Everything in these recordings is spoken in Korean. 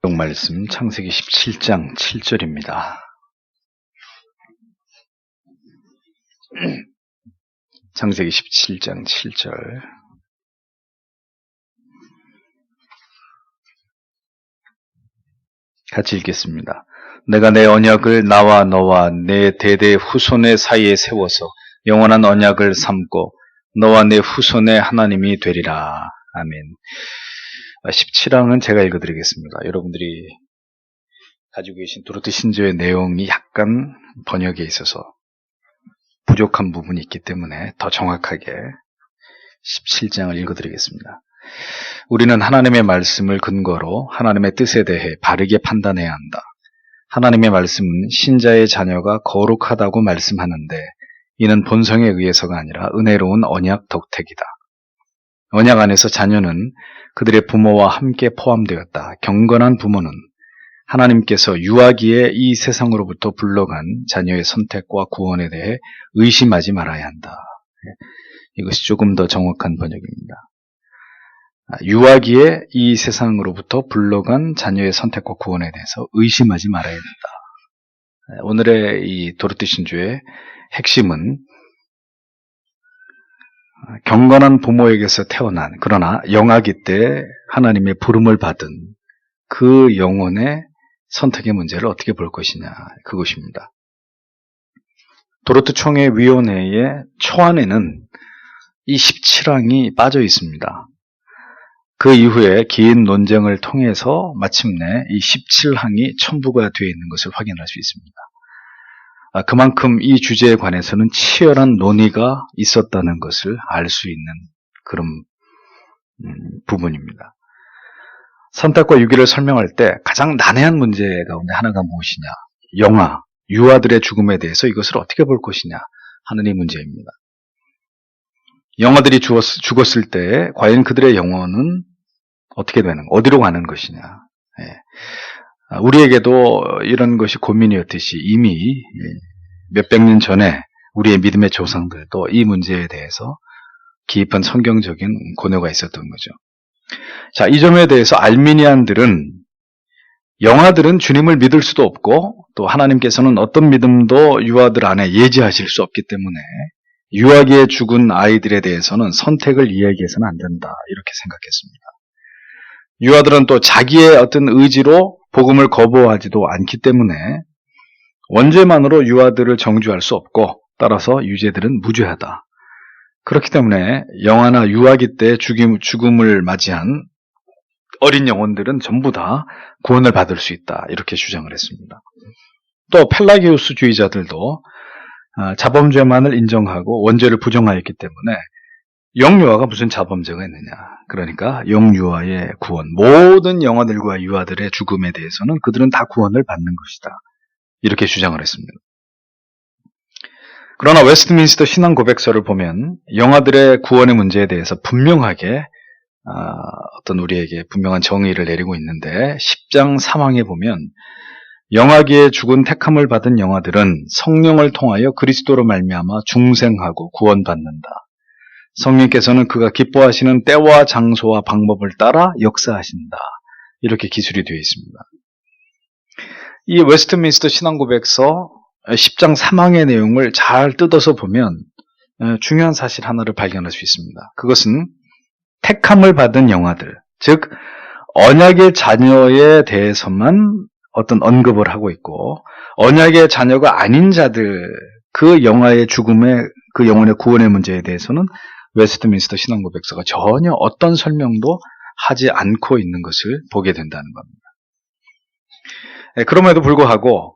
말씀 창세기 17장 7절입니다. 창세기 17장 7절. 같이 읽겠습니다. 내가 내 언약을 나와 너와 내 대대 후손의 사이에 세워서 영원한 언약을 삼고 너와 내 후손의 하나님이 되리라. 아멘. 17항은 제가 읽어드리겠습니다. 여러분들이 가지고 계신 도르트 신조의 내용이 약간 번역에 있어서 부족한 부분이 있기 때문에 더 정확하게 17장을 읽어드리겠습니다. 우리는 하나님의 말씀을 근거로 하나님의 뜻에 대해 바르게 판단해야 한다. 하나님의 말씀은 신자의 자녀가 거룩하다고 말씀하는데 이는 본성에 의해서가 아니라 은혜로운 언약 덕택이다. 언약 안에서 자녀는 그들의 부모와 함께 포함되었다. 경건한 부모는 하나님께서 유아기에 이 세상으로부터 불러간 자녀의 선택과 구원에 대해 의심하지 말아야 한다. 이것이 조금 더 정확한 번역입니다. 유아기에 이 세상으로부터 불러간 자녀의 선택과 구원에 대해서 의심하지 말아야 된다. 오늘의 이 도르트 신조의 핵심은 경건한 부모에게서 태어난 그러나 영아기 때 하나님의 부름을 받은 그 영혼의 선택의 문제를 어떻게 볼 것이냐, 그것입니다. 도르트 총회위원회의 초안에는 이 17항이 빠져 있습니다. 그 이후에 긴 논쟁을 통해서 마침내 이 17항이 첨부가 되어 있는 것을 확인할 수 있습니다. 그만큼 이 주제에 관해서는 치열한 논의가 있었다는 것을 알 수 있는 그런 부분입니다. 선택과 유기를 설명할 때 가장 난해한 문제 가운데 하나가 무엇이냐? 유아들의 죽음에 대해서 이것을 어떻게 볼 것이냐 하는 이 문제입니다. 영아들이 죽었을 때 과연 그들의 영혼은 어떻게 되는, 어디로 가는 것이냐? 우리에게도 이런 것이 고민이었듯이 이미 몇백 년 전에 우리의 믿음의 조상들도 이 문제에 대해서 깊은 성경적인 고뇌가 있었던 거죠. 자, 이 점에 대해서 알미니안들은 영아들은 주님을 믿을 수도 없고 또 하나님께서는 어떤 믿음도 유아들 안에 예지하실 수 없기 때문에 유아기에 죽은 아이들에 대해서는 선택을 이야기해서는 안 된다, 이렇게 생각했습니다. 유아들은 또 자기의 어떤 의지로 복음을 거부하지도 않기 때문에 원죄만으로 유아들을 정죄할 수 없고 따라서 유죄들은 무죄하다. 그렇기 때문에 영아나 유아기 때 죽음을 맞이한 어린 영혼들은 전부 다 구원을 받을 수 있다, 이렇게 주장을 했습니다. 또 펠라기우스주의자들도 자범죄만을 인정하고 원죄를 부정하였기 때문에 영유아가 무슨 자범죄가 있느냐, 그러니까 영유아의 구원, 모든 영아들과 유아들의 죽음에 대해서는 그들은 다 구원을 받는 것이다, 이렇게 주장을 했습니다. 그러나 웨스트민스터 신앙고백서를 보면 영아들의 구원의 문제에 대해서 분명하게 어떤 우리에게 분명한 정의를 내리고 있는데 10장 3항에 보면 영아기에 죽은 택함을 받은 영아들은 성령을 통하여 그리스도로 말미암아 중생하고 구원받는다. 성령께서는 그가 기뻐하시는 때와 장소와 방법을 따라 역사하신다, 이렇게 기술이 되어 있습니다. 이 웨스트민스터 신앙고백서 10장 3항의 내용을 잘 뜯어서 보면 중요한 사실 하나를 발견할 수 있습니다. 그것은 택함을 받은 영아들, 즉 언약의 자녀에 대해서만 어떤 언급을 하고 있고 언약의 자녀가 아닌 자들, 그 영아의 죽음의 그 영혼의 구원의 문제에 대해서는 웨스트민스터 신앙고백서가 전혀 어떤 설명도 하지 않고 있는 것을 보게 된다는 겁니다. 그럼에도 불구하고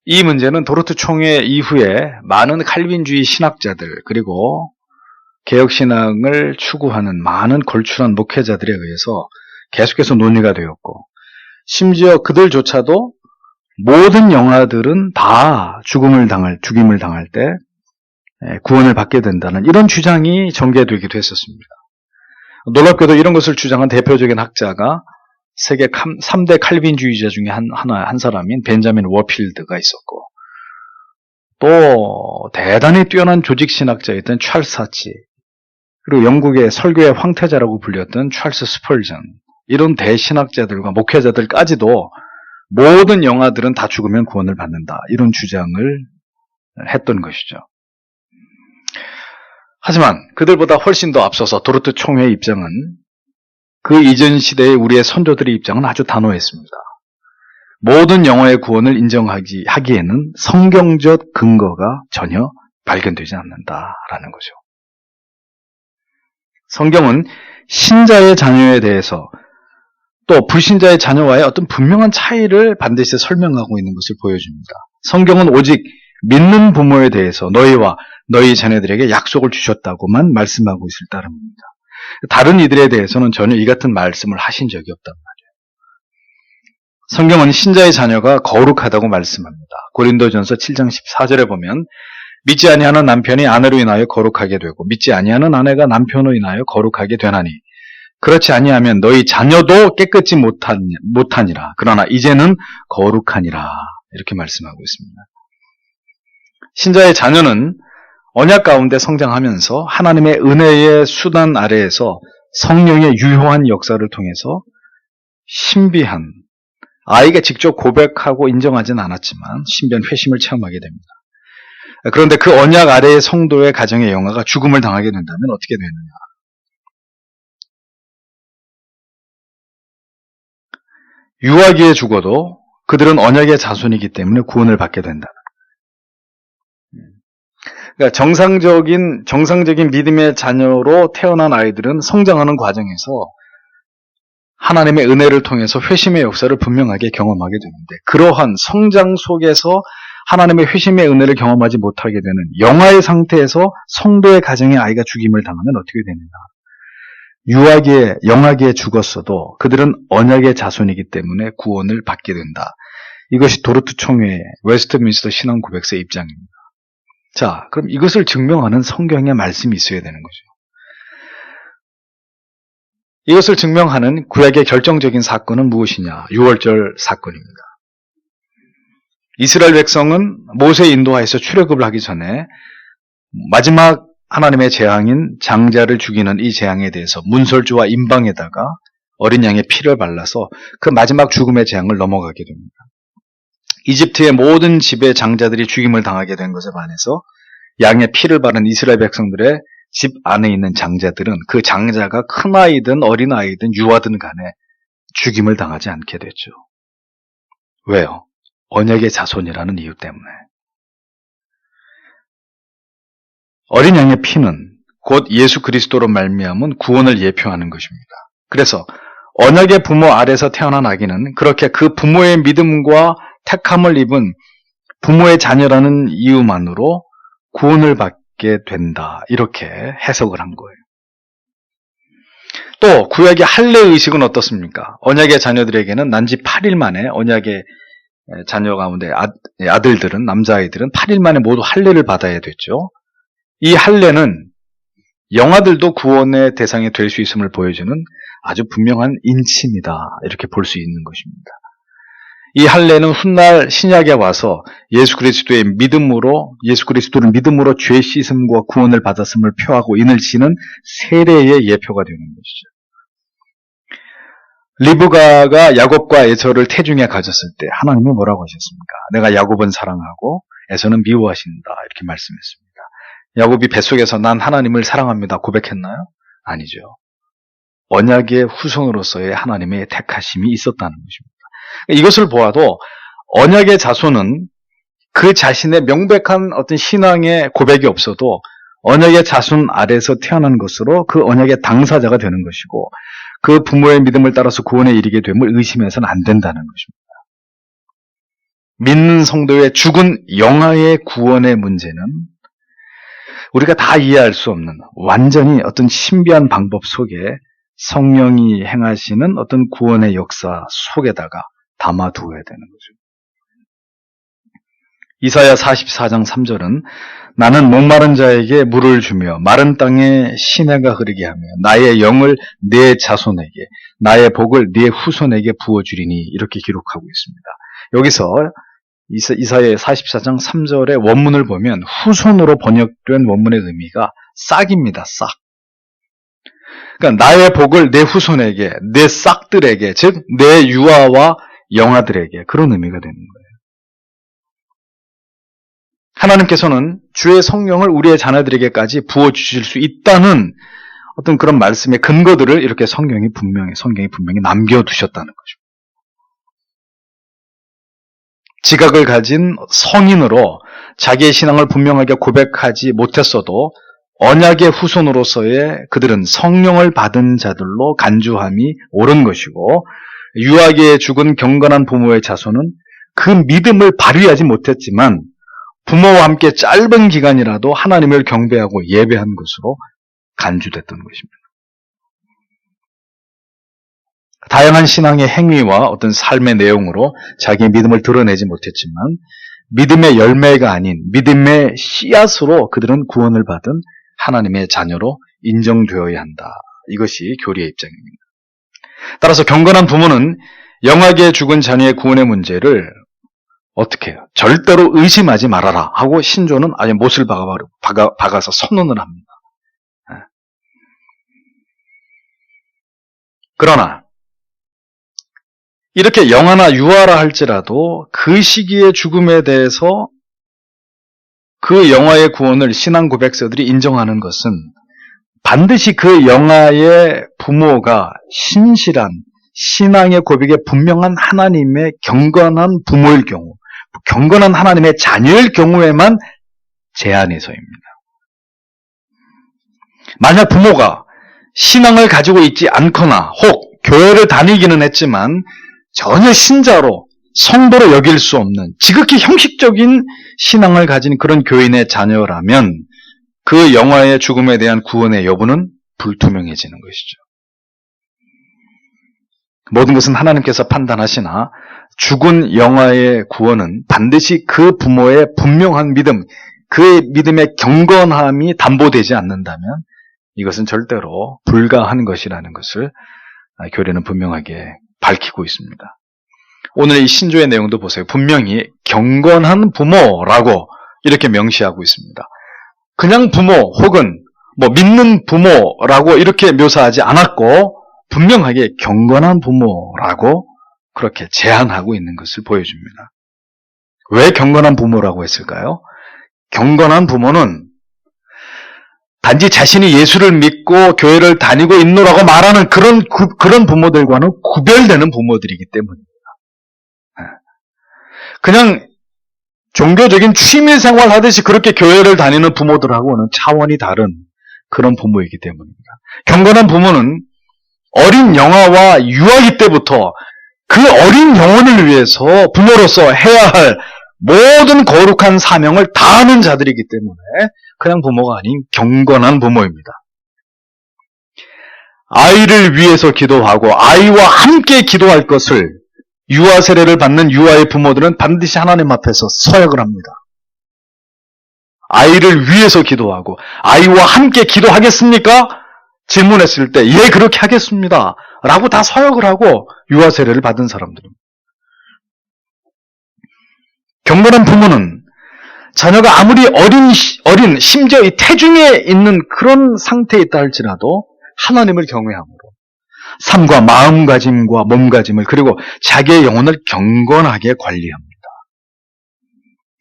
이 문제는 도르트 총회 이후에 많은 칼빈주의 신학자들 그리고 개혁신앙을 추구하는 많은 걸출한 목회자들에 의해서 계속해서 논의가 되었고 심지어 그들조차도 모든 영아들은 다 죽임을 당할 때 구원을 받게 된다는 이런 주장이 전개되기도 했었습니다. 놀랍게도 이런 것을 주장한 대표적인 학자가 세계 3대 칼빈주의자 중에 한 사람인 벤자민 워필드가 있었고 또 대단히 뛰어난 조직신학자였던 찰스 하치, 그리고 영국의 설교의 황태자라고 불렸던 찰스 스펄전, 이런 대신학자들과 목회자들까지도 모든 영아들은 다 죽으면 구원을 받는다. 이런 주장을 했던 것이죠. 하지만 그들보다 훨씬 더 앞서서 도르트 총회의 입장은 그 이전 시대의 우리의 선조들의 입장은 아주 단호했습니다. 모든 영혼의 구원을 인정하기에는 성경적 근거가 전혀 발견되지 않는다라는 거죠. 성경은 신자의 자녀에 대해서 또 불신자의 자녀와의 어떤 분명한 차이를 반드시 설명하고 있는 것을 보여줍니다. 성경은 오직 믿는 부모에 대해서 너희와 너희 자녀들에게 약속을 주셨다고만 말씀하고 있을 따름입니다. 다른 이들에 대해서는 전혀 이 같은 말씀을 하신 적이 없단 말이에요. 성경은 신자의 자녀가 거룩하다고 말씀합니다. 고린도전서 7장 14절에 보면 믿지 아니하는 남편이 아내로 인하여 거룩하게 되고 믿지 아니하는 아내가 남편으로 인하여 거룩하게 되나니 그렇지 아니하면 너희 자녀도 깨끗지 못하니라. 그러나 이제는 거룩하니라. 이렇게 말씀하고 있습니다. 신자의 자녀는 언약 가운데 성장하면서 하나님의 은혜의 수단 아래에서 성령의 유효한 역사를 통해서 신비한, 아이가 직접 고백하고 인정하진 않았지만 신비한 회심을 체험하게 됩니다. 그런데 그 언약 아래의 성도의 가정의 영아가 죽음을 당하게 된다면 어떻게 되느냐? 유아기에 죽어도 그들은 언약의 자손이기 때문에 구원을 받게 된다. 그러니까 정상적인 믿음의 자녀로 태어난 아이들은 성장하는 과정에서 하나님의 은혜를 통해서 회심의 역사를 분명하게 경험하게 되는데 그러한 성장 속에서 하나님의 회심의 은혜를 경험하지 못하게 되는 영아의 상태에서 성도의 가정의 아이가 죽임을 당하면 어떻게 되느냐. 영아기에 죽었어도 그들은 언약의 자손이기 때문에 구원을 받게 된다. 이것이 도르트 총회의 웨스트민스터 신앙 고백서의 입장입니다. 자, 그럼 이것을 증명하는 성경의 말씀이 있어야 되는 거죠. 이것을 증명하는 구약의 결정적인 사건은 무엇이냐? 유월절 사건입니다. 이스라엘 백성은 모세 인도하에서 출애굽을 하기 전에 마지막 하나님의 재앙인 장자를 죽이는 이 재앙에 대해서 문설주와 임방에다가 어린 양의 피를 발라서 그 마지막 죽음의 재앙을 넘어가게 됩니다. 이집트의 모든 집의 장자들이 죽임을 당하게 된 것에 반해서 양의 피를 바른 이스라엘 백성들의 집 안에 있는 장자들은 그 장자가 큰 아이든 어린 아이든 유아든 간에 죽임을 당하지 않게 됐죠. 왜요? 언약의 자손이라는 이유 때문에. 어린 양의 피는 곧 예수 그리스도로 말미암은 구원을 예표하는 것입니다. 그래서 언약의 부모 아래서 태어난 아기는 그렇게 그 부모의 믿음과 택함을 입은 부모의 자녀라는 이유만으로 구원을 받게 된다. 이렇게 해석을 한 거예요. 또 구약의 할례 의식은 어떻습니까? 언약의 자녀들에게는 난지 8일 만에 언약의 자녀 가운데 아들들은 남자아이들은 8일 만에 모두 할례를 받아야 됐죠. 이 할례는 영아들도 구원의 대상이 될 수 있음을 보여주는 아주 분명한 인치입니다. 이렇게 볼 수 있는 것입니다. 이 할례는 훗날 신약에 와서 예수 그리스도를 믿음으로 죄 씻음과 구원을 받았음을 표하고 인을 치는 세례의 예표가 되는 것이죠. 리브가가 야곱과 에서를 태중에 가졌을 때 하나님이 뭐라고 하셨습니까? 내가 야곱은 사랑하고 에서는 미워하신다. 이렇게 말씀했습니다. 야곱이 뱃속에서 난 하나님을 사랑합니다. 고백했나요? 아니죠. 언약의 후손으로서의 하나님의 택하심이 있었다는 것입니다. 이것을 보아도 언약의 자손은 그 자신의 명백한 어떤 신앙의 고백이 없어도 언약의 자손 아래에서 태어난 것으로 그 언약의 당사자가 되는 것이고 그 부모의 믿음을 따라서 구원에 이르게 됨을 의심해서는 안 된다는 것입니다. 믿는 성도의 죽은 영아의 구원의 문제는 우리가 다 이해할 수 없는 완전히 어떤 신비한 방법 속에 성령이 행하시는 어떤 구원의 역사 속에다가 담아두어야 되는 거죠. 이사야 44장 3절은 나는 목마른 자에게 물을 주며 마른 땅에 시내가 흐르게 하며 나의 영을 네 자손에게 나의 복을 네 후손에게 부어주리니 이렇게 기록하고 있습니다. 여기서 이사야 44장 3절의 원문을 보면 후손으로 번역된 원문의 의미가 싹입니다. 싹. 그러니까 나의 복을 내 후손에게, 내 싹들에게, 즉 내 유아와 영아들에게, 그런 의미가 되는 거예요. 하나님께서는 주의 성령을 우리의 자녀들에게까지 부어주실 수 있다는 어떤 그런 말씀의 근거들을 이렇게 성경이 분명히 남겨두셨다는 거죠. 지각을 가진 성인으로 자기의 신앙을 분명하게 고백하지 못했어도 언약의 후손으로서의 그들은 성령을 받은 자들로 간주함이 옳은 것이고, 유아기에 죽은 경건한 부모의 자손은 그 믿음을 발휘하지 못했지만 부모와 함께 짧은 기간이라도 하나님을 경배하고 예배한 것으로 간주됐던 것입니다. 다양한 신앙의 행위와 어떤 삶의 내용으로 자기의 믿음을 드러내지 못했지만 믿음의 열매가 아닌 믿음의 씨앗으로 그들은 구원을 받은 하나님의 자녀로 인정되어야 한다. 이것이 교리의 입장입니다. 따라서 경건한 부모는 영하게 죽은 자녀의 구원의 문제를 어떻게 해요? 절대로 의심하지 말아라 하고 신조는 아예 못을 박아서 선언을 합니다. 그러나 이렇게 영하나 유아라 할지라도 그 시기의 죽음에 대해서 그 영아의 구원을 신앙 고백자들이 인정하는 것은 반드시 그 영아의 부모가 신실한 신앙의 고백에 분명한 하나님의 경건한 부모일 경우, 경건한 하나님의 자녀일 경우에만 제한해서입니다. 만약 부모가 신앙을 가지고 있지 않거나 혹 교회를 다니기는 했지만 전혀 신자로 성도로 여길 수 없는 지극히 형식적인 신앙을 가진 그런 교인의 자녀라면 그 영아의 죽음에 대한 구원의 여부는 불투명해지는 것이죠. 모든 것은 하나님께서 판단하시나 죽은 영아의 구원은 반드시 그 부모의 분명한 믿음, 그의 믿음의 경건함이 담보되지 않는다면 이것은 절대로 불가한 것이라는 것을 교리는 분명하게 밝히고 있습니다. 오늘 이 신조의 내용도 보세요. 분명히 경건한 부모라고 이렇게 명시하고 있습니다. 그냥 부모 혹은 믿는 부모라고 이렇게 묘사하지 않았고 분명하게 경건한 부모라고 그렇게 제한하고 있는 것을 보여줍니다. 왜 경건한 부모라고 했을까요? 경건한 부모는 단지 자신이 예수를 믿고 교회를 다니고 있노라고 말하는 그런 부모들과는 구별되는 부모들이기 때문입니다. 그냥 종교적인 취미생활 하듯이 그렇게 교회를 다니는 부모들하고는 차원이 다른 그런 부모이기 때문입니다. 경건한 부모는 어린 영아와 유아기 때부터 그 어린 영혼을 위해서 부모로서 해야 할 모든 거룩한 사명을 다하는 자들이기 때문에 그냥 부모가 아닌 경건한 부모입니다. 아이를 위해서 기도하고 아이와 함께 기도할 것을 유아 세례를 받는 유아의 부모들은 반드시 하나님 앞에서 서약을 합니다. 아이를 위해서 기도하고 아이와 함께 기도하겠습니까? 질문했을 때 예, 그렇게 하겠습니다 라고 다 서약을 하고 유아 세례를 받은 사람들입니다. 경건한 부모는 자녀가 아무리 어린 심지어 이 태중에 있는 그런 상태에 있다 할지라도 하나님을 경외함으로 삶과 마음가짐과 몸가짐을 그리고 자기의 영혼을 경건하게 관리합니다.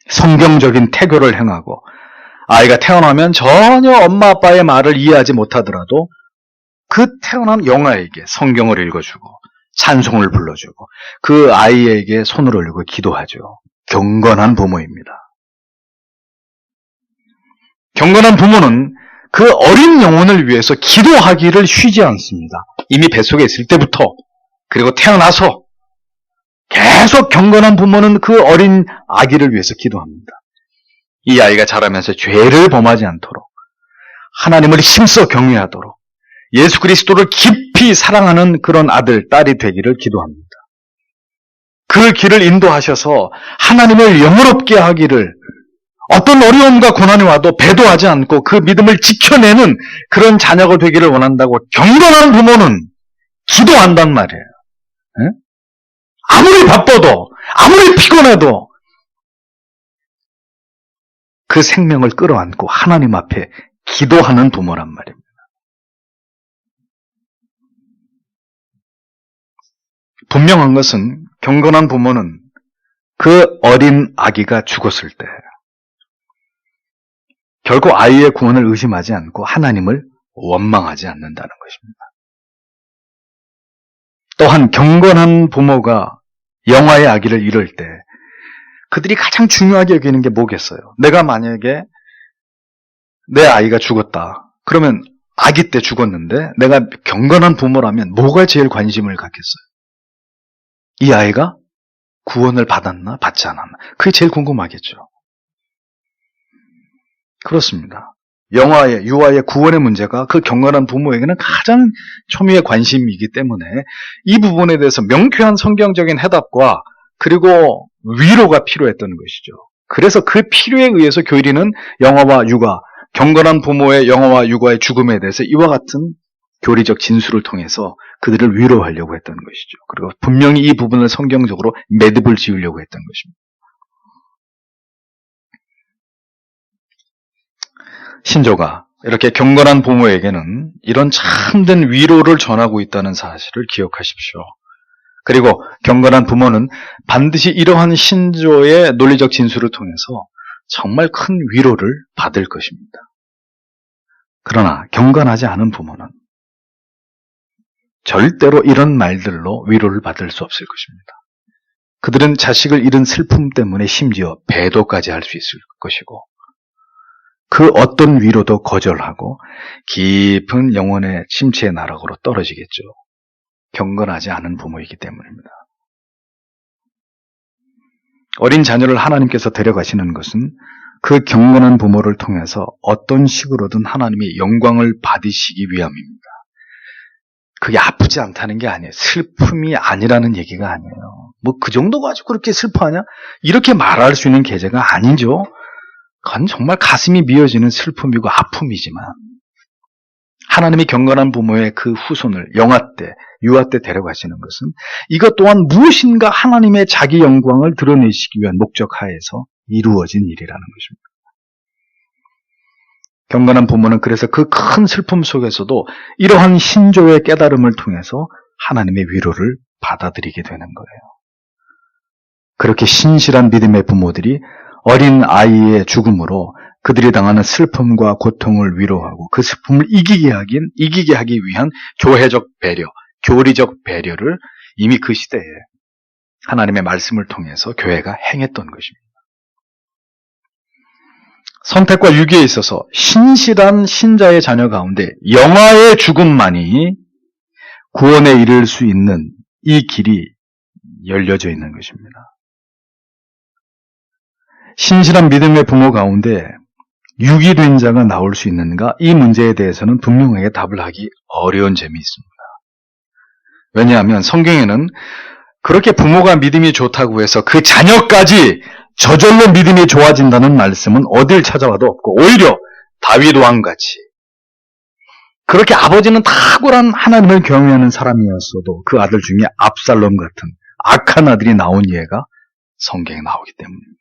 성경적인 태교를 행하고 아이가 태어나면 전혀 엄마 아빠의 말을 이해하지 못하더라도 그 태어난 영아에게 성경을 읽어주고 찬송을 불러주고 그 아이에게 손을 올리고 기도하죠. 경건한 부모입니다. 경건한 부모는 그 어린 영혼을 위해서 기도하기를 쉬지 않습니다. 이미 뱃속에 있을 때부터 그리고 태어나서 계속 경건한 부모는 그 어린 아기를 위해서 기도합니다. 이 아이가 자라면서 죄를 범하지 않도록 하나님을 힘써 경외하도록 예수 그리스도를 깊이 사랑하는 그런 아들, 딸이 되기를 기도합니다. 그 길을 인도하셔서 하나님을 영원롭게 하기를 어떤 어려움과 고난이 와도 배도하지 않고 그 믿음을 지켜내는 그런 자녀가 되기를 원한다고 경건한 부모는 기도한단 말이에요. 아무리 바빠도 아무리 피곤해도 그 생명을 끌어안고 하나님 앞에 기도하는 부모란 말입니다. 분명한 것은 경건한 부모는 그 어린 아기가 죽었을 때 결코 아이의 구원을 의심하지 않고 하나님을 원망하지 않는다는 것입니다. 또한 경건한 부모가 영아의 아기를 잃을 때 그들이 가장 중요하게 여기는 게 뭐겠어요? 내가 만약에 내 아이가 죽었다. 그러면 아기 때 죽었는데 내가 경건한 부모라면 뭐가 제일 관심을 갖겠어요? 이 아이가 구원을 받았나 받지 않았나? 그게 제일 궁금하겠죠. 그렇습니다. 영아의, 유아의 구원의 문제가 그 경건한 부모에게는 가장 초미의 관심이기 때문에 이 부분에 대해서 명쾌한 성경적인 해답과 그리고 위로가 필요했던 것이죠. 그래서 그 필요에 의해서 교리는 영아와 육아, 경건한 부모의 영아와 육아의 죽음에 대해서 이와 같은 교리적 진술을 통해서 그들을 위로하려고 했던 것이죠. 그리고 분명히 이 부분을 성경적으로 매듭을 지으려고 했던 것입니다. 신조가 이렇게 경건한 부모에게는 이런 참된 위로를 전하고 있다는 사실을 기억하십시오. 그리고 경건한 부모는 반드시 이러한 신조의 논리적 진술을 통해서 정말 큰 위로를 받을 것입니다. 그러나 경건하지 않은 부모는 절대로 이런 말들로 위로를 받을 수 없을 것입니다. 그들은 자식을 잃은 슬픔 때문에 심지어 배도까지 할 수 있을 것이고 그 어떤 위로도 거절하고 깊은 영혼의 침체의 나락으로 떨어지겠죠. 경건하지 않은 부모이기 때문입니다. 어린 자녀를 하나님께서 데려가시는 것은 그 경건한 부모를 통해서 어떤 식으로든 하나님의 영광을 받으시기 위함입니다. 그게 아프지 않다는 게 아니에요. 슬픔이 아니라는 얘기가 아니에요. 뭐 그 정도 가지고 그렇게 슬퍼하냐? 이렇게 말할 수 있는 계제가 아니죠. 그건 정말 가슴이 미어지는 슬픔이고 아픔이지만 하나님이 경건한 부모의 그 후손을 영아 때, 유아 때 데려가시는 것은 이것 또한 무엇인가 하나님의 자기 영광을 드러내시기 위한 목적하에서 이루어진 일이라는 것입니다. 경건한 부모는 그래서 그 큰 슬픔 속에서도 이러한 신조의 깨달음을 통해서 하나님의 위로를 받아들이게 되는 거예요. 그렇게 신실한 믿음의 부모들이 어린 아이의 죽음으로 그들이 당하는 슬픔과 고통을 위로하고 그 슬픔을 이기게 하기 위한 교회적 배려, 교리적 배려를 이미 그 시대에 하나님의 말씀을 통해서 교회가 행했던 것입니다. 선택과 유기에 있어서 신실한 신자의 자녀 가운데 영아의 죽음만이 구원에 이를 수 있는 이 길이 열려져 있는 것입니다. 신실한 믿음의 부모 가운데 유기된 자가 나올 수 있는가? 이 문제에 대해서는 분명하게 답을 하기 어려운 점이 있습니다. 왜냐하면 성경에는 그렇게 부모가 믿음이 좋다고 해서 그 자녀까지 저절로 믿음이 좋아진다는 말씀은 어딜 찾아와도 없고 오히려 다윗 왕같이 그렇게 아버지는 탁월한 하나님을 경외하는 사람이었어도 그 아들 중에 압살롬 같은 악한 아들이 나온 예가 성경에 나오기 때문입니다.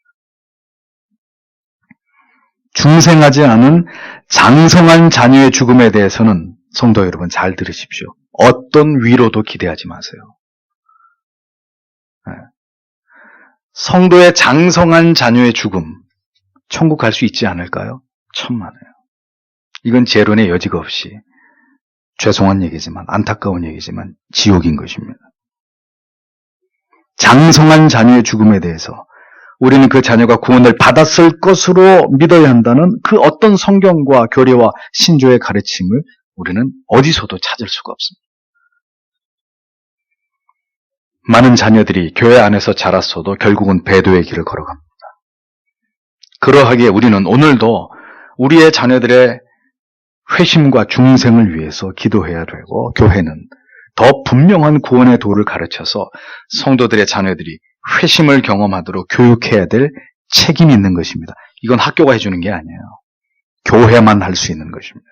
중생하지 않은 장성한 자녀의 죽음에 대해서는 성도 여러분 잘 들으십시오. 어떤 위로도 기대하지 마세요. 성도의 장성한 자녀의 죽음, 천국 갈 수 있지 않을까요? 천만에요. 이건 재론의 여지가 없이 죄송한 얘기지만 안타까운 얘기지만 지옥인 것입니다. 장성한 자녀의 죽음에 대해서 우리는 그 자녀가 구원을 받았을 것으로 믿어야 한다는 그 어떤 성경과 교리와 신조의 가르침을 우리는 어디서도 찾을 수가 없습니다. 많은 자녀들이 교회 안에서 자랐어도 결국은 배도의 길을 걸어갑니다. 그러하기에 우리는 오늘도 우리의 자녀들의 회심과 중생을 위해서 기도해야 되고 교회는 더 분명한 구원의 도를 가르쳐서 성도들의 자녀들이 회심을 경험하도록 교육해야 될 책임이 있는 것입니다. 이건 학교가 해주는 게 아니에요. 교회만 할 수 있는 것입니다.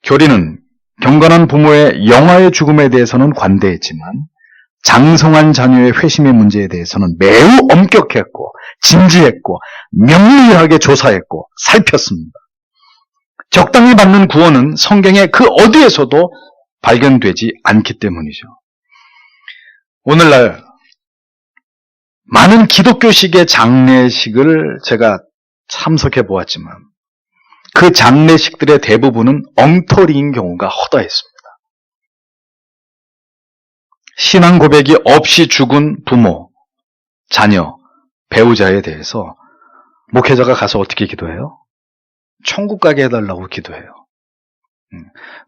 교리는 경건한 부모의 영아의 죽음에 대해서는 관대했지만 장성한 자녀의 회심의 문제에 대해서는 매우 엄격했고 진지했고 명료하게 조사했고 살폈습니다. 적당히 받는 구원은 성경의 그 어디에서도 발견되지 않기 때문이죠. 오늘날 많은 기독교식의 장례식을 제가 참석해 보았지만 그 장례식들의 대부분은 엉터리인 경우가 허다했습니다. 신앙 고백이 없이 죽은 부모, 자녀, 배우자에 대해서 목회자가 가서 어떻게 기도해요? 천국 가게 해달라고 기도해요.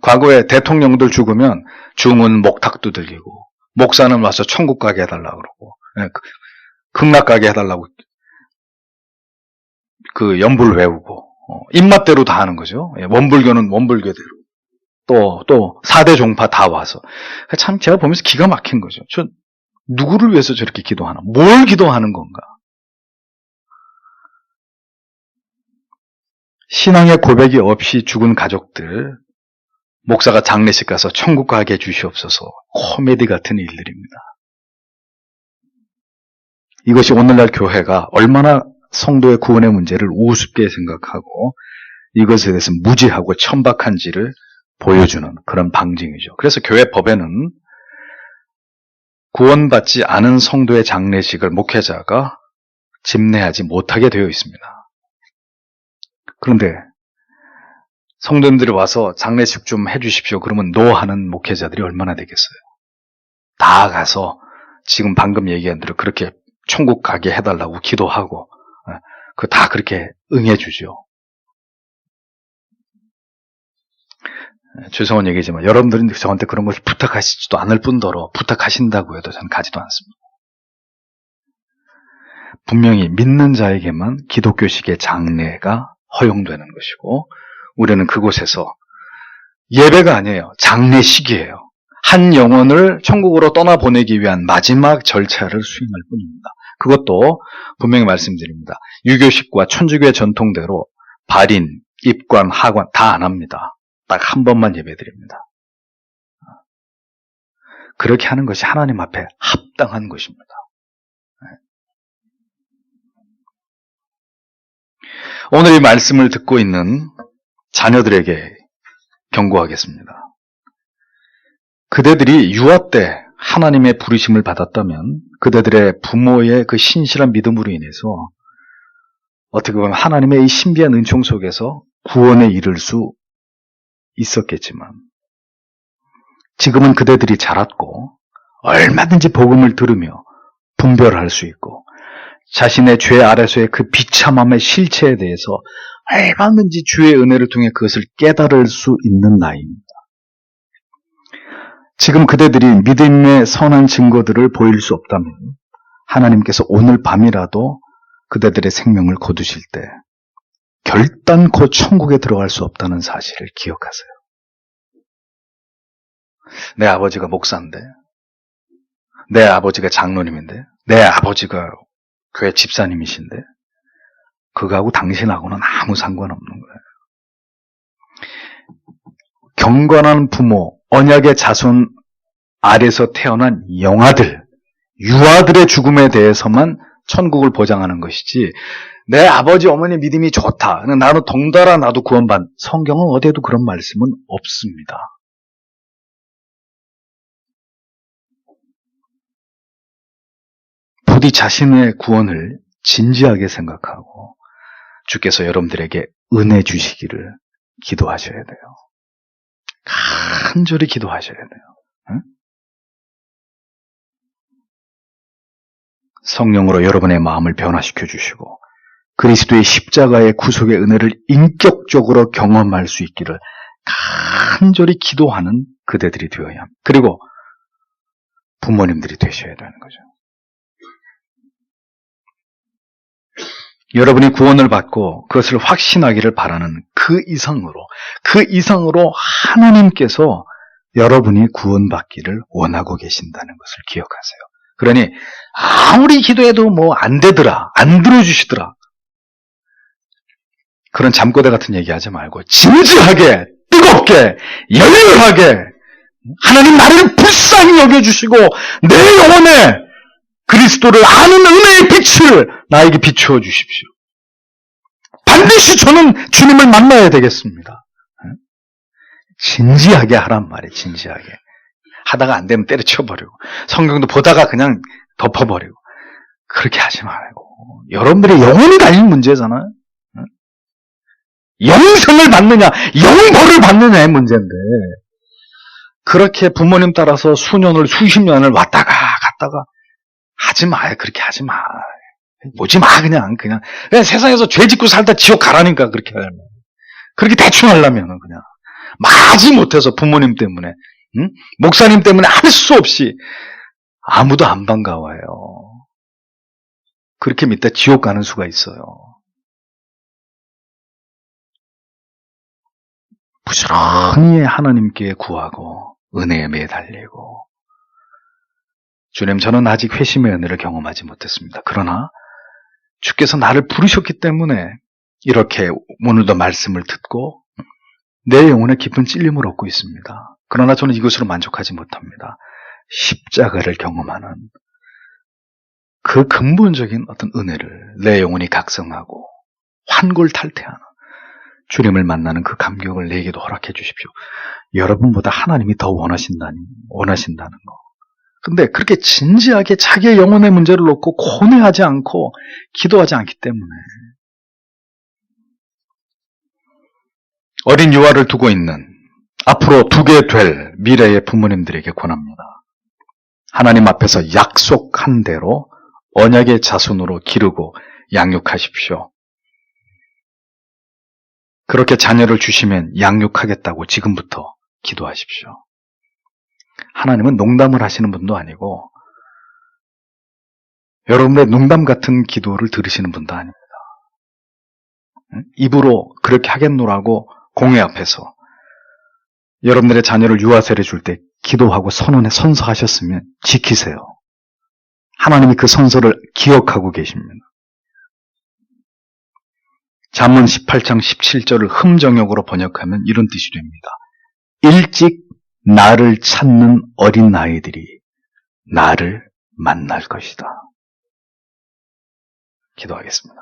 과거에 대통령들 죽으면 중은 목탁 두들기고 목사는 와서 천국 가게 해달라고 그러고 극락 가게 해달라고 그 연불 외우고 입맛대로 다 하는 거죠. 원불교는 원불교대로 또 4대 종파 다 와서 참 제가 보면서 기가 막힌 거죠. 저 누구를 위해서 저렇게 기도하나? 뭘 기도하는 건가? 신앙의 고백이 없이 죽은 가족들 목사가 장례식 가서 천국 가게 해주시옵소서. 코미디 같은 일들입니다. 이것이 오늘날 교회가 얼마나 성도의 구원의 문제를 우습게 생각하고 이것에 대해서 무지하고 천박한지를 보여주는 그런 방증이죠. 그래서 교회 법에는 구원받지 않은 성도의 장례식을 목회자가 집례하지 못하게 되어 있습니다. 그런데 성도님들이 와서 장례식 좀 해주십시오. 그러면 노하는 목회자들이 얼마나 되겠어요? 다 가서 지금 방금 얘기한 대로 그렇게 천국 가게 해달라고 기도하고 다 그렇게 응해주죠. 죄송한 얘기지만 여러분들은 저한테 그런 것을 부탁하시지도 않을 뿐더러 부탁하신다고 해도 저는 가지도 않습니다. 분명히 믿는 자에게만 기독교식의 장례가 허용되는 것이고 우리는 그곳에서 예배가 아니에요. 장례식이에요. 한 영혼을 천국으로 떠나보내기 위한 마지막 절차를 수행할 뿐입니다. 그것도 분명히 말씀드립니다. 유교식과 천주교의 전통대로 발인, 입관, 하관 다 안 합니다. 딱 한 번만 예배드립니다. 그렇게 하는 것이 하나님 앞에 합당한 것입니다. 오늘 이 말씀을 듣고 있는 자녀들에게 경고하겠습니다. 그대들이 유아 때 하나님의 부르심을 받았다면 그대들의 부모의 그 신실한 믿음으로 인해서 어떻게 보면 하나님의 이 신비한 은총 속에서 구원에 이를 수 있었겠지만 지금은 그대들이 자랐고 얼마든지 복음을 들으며 분별할 수 있고 자신의 죄 아래서의 그 비참함의 실체에 대해서 얼마든지 주의 은혜를 통해 그것을 깨달을 수 있는 나이입니다. 지금 그대들이 믿음의 선한 증거들을 보일 수 없다면 하나님께서 오늘 밤이라도 그대들의 생명을 거두실 때 결단코 천국에 들어갈 수 없다는 사실을 기억하세요. 내 아버지가 목사인데, 내 아버지가 장로님인데, 내 아버지가 교회 집사님이신데 그거하고 당신하고는 아무 상관없는 거예요. 경건한 부모, 언약의 자손 아래서 태어난 영아들, 유아들의 죽음에 대해서만 천국을 보장하는 것이지 내 아버지 어머니 믿음이 좋다. 나는 덩달아 나도 구원받. 성경은 어디에도 그런 말씀은 없습니다. 부디 자신의 구원을 진지하게 생각하고 주께서 여러분들에게 은혜 주시기를 기도하셔야 돼요. 간절히 기도하셔야 돼요. 응? 성령으로 여러분의 마음을 변화시켜 주시고 그리스도의 십자가의 구속의 은혜를 인격적으로 경험할 수 있기를 간절히 기도하는 그대들이 되어야 합니다. 그리고 부모님들이 되셔야 되는 거죠. 여러분이 구원을 받고 그것을 확신하기를 바라는 그 이상으로 하나님께서 여러분이 구원받기를 원하고 계신다는 것을 기억하세요. 그러니 아무리 기도해도 뭐 안 되더라, 안 들어주시더라 그런 잠꼬대 같은 얘기하지 말고 진지하게, 뜨겁게, 열렬하게 하나님 나를 불쌍히 여겨주시고 내 영혼에 그리스도를 아는 은혜의 빛을 나에게 비추어 주십시오. 반드시 저는 주님을 만나야 되겠습니다. 진지하게 하란 말이에요. 진지하게. 하다가 안 되면 때려쳐버리고 성경도 보다가 그냥 덮어버리고 그렇게 하지 말고 여러분들의 영혼이 달린 문제잖아요. 영생을 받느냐 영벌을 받느냐의 문제인데 그렇게 부모님 따라서 수년을 수십 년을 왔다가 갔다가 하지 마요. 그렇게 하지 마. 보지 마. 그냥 세상에서 죄 짓고 살다 지옥 가라니까 그렇게 하면 그렇게 대충 하려면 그냥 마지 못해서 부모님 때문에 목사님 때문에 할 수 없이 아무도 안 반가워요. 그렇게 믿다 지옥 가는 수가 있어요. 부지런히 하나님께 구하고 은혜에 매달리고 주님 저는 아직 회심의 은혜를 경험하지 못했습니다. 그러나 주께서 나를 부르셨기 때문에 이렇게 오늘도 말씀을 듣고 내 영혼에 깊은 찔림을 얻고 있습니다. 그러나 저는 이것으로 만족하지 못합니다. 십자가를 경험하는 그 근본적인 어떤 은혜를 내 영혼이 각성하고 환골탈태하는 주님을 만나는 그 감격을 내게도 허락해 주십시오. 여러분보다 하나님이 더 원하신다는 거. 근데 그렇게 진지하게 자기의 영혼의 문제를 놓고 고뇌하지 않고 기도하지 않기 때문에 어린 유아를 두고 있는 앞으로 두게 될 미래의 부모님들에게 권합니다. 하나님 앞에서 약속한 대로 언약의 자손으로 기르고 양육하십시오. 그렇게 자녀를 주시면 양육하겠다고 지금부터 기도하십시오. 하나님은 농담을 하시는 분도 아니고 여러분의 농담 같은 기도를 들으시는 분도 아닙니다. 입으로 그렇게 하겠노라고 공회 앞에서 여러분들의 자녀를 유아세례 줄 때 기도하고 선서하셨으면 지키세요. 하나님이 그 선서를 기억하고 계십니다. 잠언 18장 17절을 흠정역으로 번역하면 이런 뜻이 됩니다. 일찍 나를 찾는 어린 아이들이 나를 만날 것이다. 기도하겠습니다.